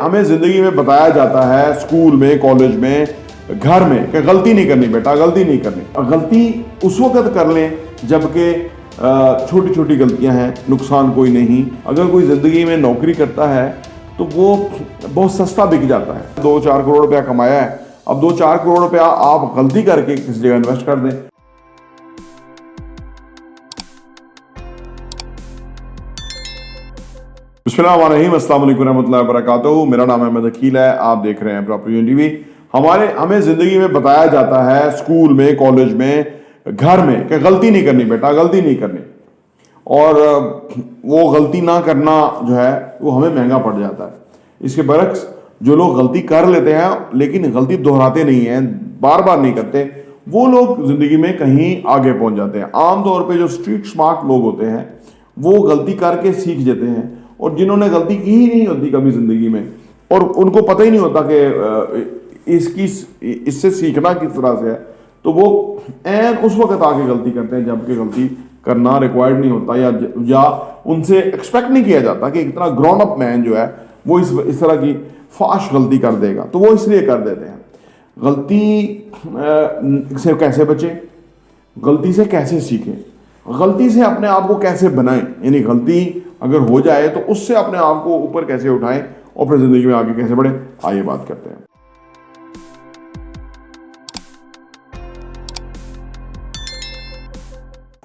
हमें जिंदगी में बताया जाता है स्कूल में, कॉलेज में, घर में कि गलती नहीं करनी बेटा, गलती नहीं करनी। और गलती उस वक्त कर लें जबकि छोटी छोटी गलतियां हैं, नुकसान कोई नहीं। अगर कोई जिंदगी में नौकरी करता है तो वो बहुत सस्ता बिक जाता है। 2-4 करोड़ रुपया कमाया है, अब 2-4 करोड़ रुपया आप गलती करके किसी जगह इन्वेस्ट कर दें। बिस्मिल्लाहिर्रहमानिर्रहीम, अस्सलाम वालेकुम रहमतुल्लाहि व बरकातुहू। मेरा नाम अहमद अकील है, आप देख रहे हैं प्रॉपर्टी टीवी। हमें जिंदगी में बताया जाता है स्कूल में, कॉलेज में, घर में कि गलती नहीं करनी बेटा, गलती नहीं करनी। और वो गलती ना करना जो है वो हमें महंगा पड़ जाता है। इसके बरक्स जो लोग गलती कर लेते हैं लेकिन गलती दोहराते नहीं हैं, बार बार नहीं करते, वो लोग जिंदगी में कहीं आगे पहुंच जाते हैं। आमतौर पे जो स्ट्रीट स्मार्ट लोग होते हैं वो गलती करके सीख जाते हैं, और जिन्होंने गलती की ही नहीं होती कभी जिंदगी में और उनको पता ही नहीं होता कि इससे सीखना किस तरह से है, तो वो एन उस वक्त आके गलती करते हैं जबकि गलती करना रिक्वायर्ड नहीं होता, या उनसे एक्सपेक्ट नहीं किया जाता कि इतना ग्रोन अप मैन जो है वो इस तरह की फाश गलती कर देगा, तो वो इसलिए कर देते हैं। गलती से कैसे बचें, गलती से कैसे सीखें, गलती से अपने आप को कैसे बनाएं, यानी गलती अगर हो जाए तो उससे अपने आप को ऊपर कैसे उठाएं और फिर जिंदगी में आगे कैसे बढ़े, आइए बात करते हैं।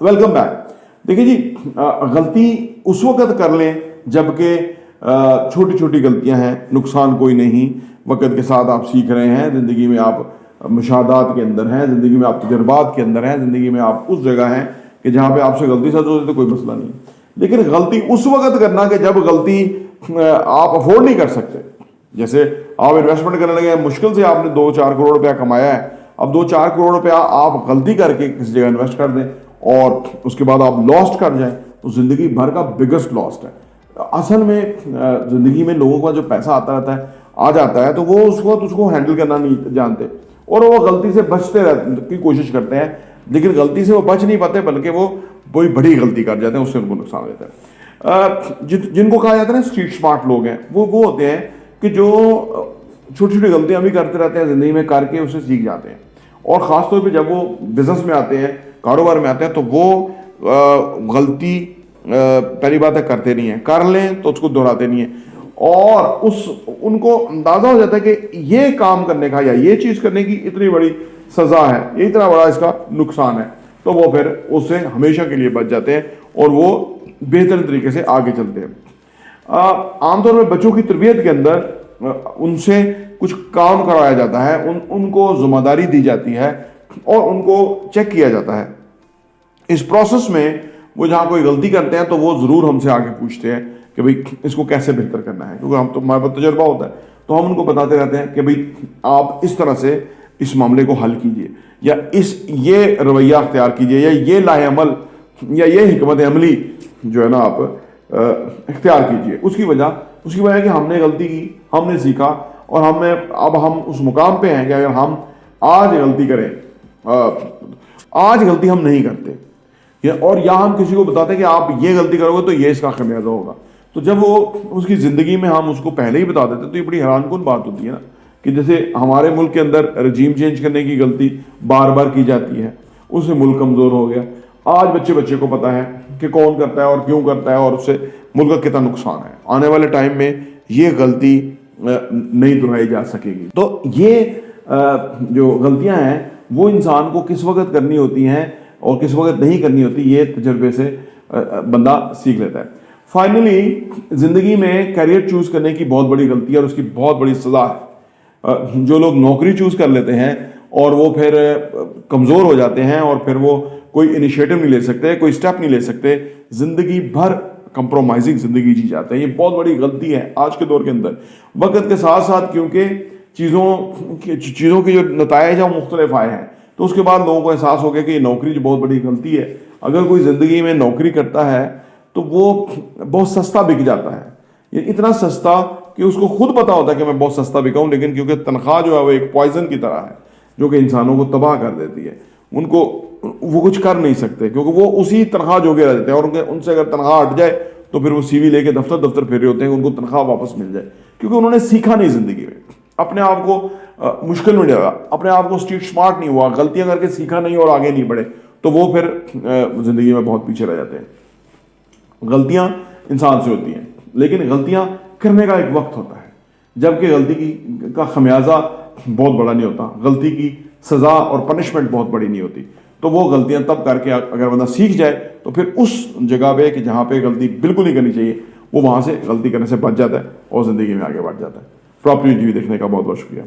Welcome back. देखिए जी, गलती उस वक्त कर लें जबकि छोटी छोटी गलतियां हैं, नुकसान कोई नहीं। वक्त के साथ आप सीख रहे हैं, जिंदगी में आप मुशाहदात के अंदर हैं, जिंदगी में आप तजुर्बात के अंदर हैं, जिंदगी में आप उस जगह हैं कि जहां पे आपसे गलती सच होती तो कोई मसला नहीं। लेकिन गलती उस वक्त करना कि जब गलती आप अफोर्ड नहीं कर सकते। जैसे आप इन्वेस्टमेंट करने लगे, मुश्किल से आपने 2-4 करोड़ रुपया कमाया है, अब 2-4 करोड़ रुपया आप गलती करके किसी जगह इन्वेस्ट कर दें और उसके बाद आप लॉस्ट कर जाएं, तो जिंदगी भर का बिगेस्ट लॉस्ट है। असल में जिंदगी में लोगों का जो पैसा आता रहता है, आ जाता है, तो वो उसको हैंडल करना नहीं जानते और वो गलती से बचते रहने की कोशिश करते हैं, लेकिन गलती से वो बच नहीं पाते बल्कि वो कोई बड़ी गलती कर जाते हैं, उससे उनको नुकसान हो जाता है। जिनको कहा जाता है ना स्ट्रीट स्मार्ट लोग हैं, वो होते हैं कि जो छोटी छोटी गलतियां भी करते रहते हैं, जिंदगी में करके उससे सीख जाते हैं। और ख़ासतौर पे जब वो बिजनेस में आते हैं, कारोबार में आते हैं, तो वो गलती पहली बात है करते नहीं है, कर लें तो उसको दोहराते नहीं है और उनको अंदाजा हो जाता है कि ये काम करने का या ये चीज़ करने की इतनी बड़ी सज़ा है, ये इतना बड़ा इसका नुकसान है, तो वो फिर उससे हमेशा के लिए बच जाते हैं और वो बेहतर तरीके से आगे चलते हैं। आमतौर पर बच्चों की तरबियत के अंदर उनसे कुछ काम करवाया जाता है, उनको जिम्मेदारी दी जाती है और उनको चेक किया जाता है। इस प्रोसेस में वो जहाँ कोई गलती करते हैं तो वो ज़रूर हमसे आगे पूछते हैं कि भाई इसको कैसे बेहतर करना है, क्योंकि हम तो हमारे पास तजुर्बा होता है, तो हम उनको बताते रहते हैं कि भाई आप इस तरह से इस मामले को हल कीजिए, या ये रवैया अख्तियार कीजिए, या ये लाहेअमल या ये हिकमत अमली जो है ना आप इख्तियार कीजिए। उसकी वजह कि हमने गलती की, हमने सीखा और अब हम उस मुकाम पे हैं कि अगर हम आज गलती करें, आज गलती हम नहीं करते और या हम किसी को बताते हैं कि आप ये गलती करोगे तो ये इसका खमियाजा होगा, तो जब वो उसकी ज़िंदगी में हम उसको पहले ही बता देते तो ये बड़ी हैरानकुन बात होती है ना, कि जैसे हमारे मुल्क के अंदर रजीम चेंज करने की गलती बार बार की जाती है, उससे मुल्क कमज़ोर हो गया। आज बच्चे को पता है कि कौन करता है और क्यों करता है और उससे मुल्क का कितना नुकसान है। आने वाले टाइम में ये गलती नहीं दोहराई जा सकेगी। तो ये जो गलतियां हैं वो इंसान को किस वक्त करनी होती हैं और किस वक्त नहीं करनी होती, ये तजर्बे से बंदा सीख लेता है। फाइनली ज़िंदगी में करियर चूज़ करने की बहुत बड़ी गलती है और उसकी बहुत बड़ी सज़ा है। जो लोग नौकरी चूज़ कर लेते हैं और वो फिर कमज़ोर हो जाते हैं और फिर वो कोई इनिशिएटिव नहीं ले सकते, कोई स्टेप नहीं ले सकते, ज़िंदगी भर कंप्रोमाइजिंग ज़िंदगी जी जाते हैं। ये बहुत बड़ी गलती है आज के दौर के अंदर। वक्त के साथ साथ क्योंकि चीज़ों के जो नताइज हैं मुख्तलिफ आए हैं, तो उसके बाद लोगों को एहसास हो गया कि ये नौकरी जो बहुत बड़ी गलती है। अगर कोई ज़िंदगी में नौकरी करता है तो वो बहुत सस्ता बिक जाता है, ये इतना सस्ता कि उसको खुद पता होता है कि मैं बहुत सस्ता बिका हूँ, लेकिन क्योंकि तनख्वाह जो है वो एक पॉइजन की तरह है जो कि इंसानों को तबाह कर देती है, वो कुछ कर नहीं सकते क्योंकि वो उसी तनख्वाह जोगे रह जाते हैं और उनसे अगर तनख्वाह हट जाए तो फिर वो सीवी लेके दफ्तर दफ्तर फिर रहे होते हैं उनको तनख्वाह वापस मिल जाए, क्योंकि उन्होंने सीखा नहीं ज़िंदगी में, अपने आप को मुश्किल में डाला, अपने आप को स्ट्रीट स्मार्ट नहीं हुआ, गलतियां करके सीखा नहीं और आगे नहीं बढ़े, तो वो फिर ज़िंदगी में बहुत पीछे रह जाते हैं। गलतियां इंसान से होती हैं, लेकिन गलतियां करने का एक वक्त होता है, जबकि गलती का खमियाजा बहुत बड़ा नहीं होता, गलती की सज़ा और पनिशमेंट बहुत बड़ी नहीं होती। तो वो गलतियां तब करके अगर बंदा सीख जाए तो फिर उस जगह पे कि जहाँ पे गलती बिल्कुल नहीं करनी चाहिए, वो वहाँ से गलती करने से बच जाता है और ज़िंदगी में आगे बढ़ जाता है। प्रॉपर्टी टीवी देखने का बहुत बहुत शुक्रिया।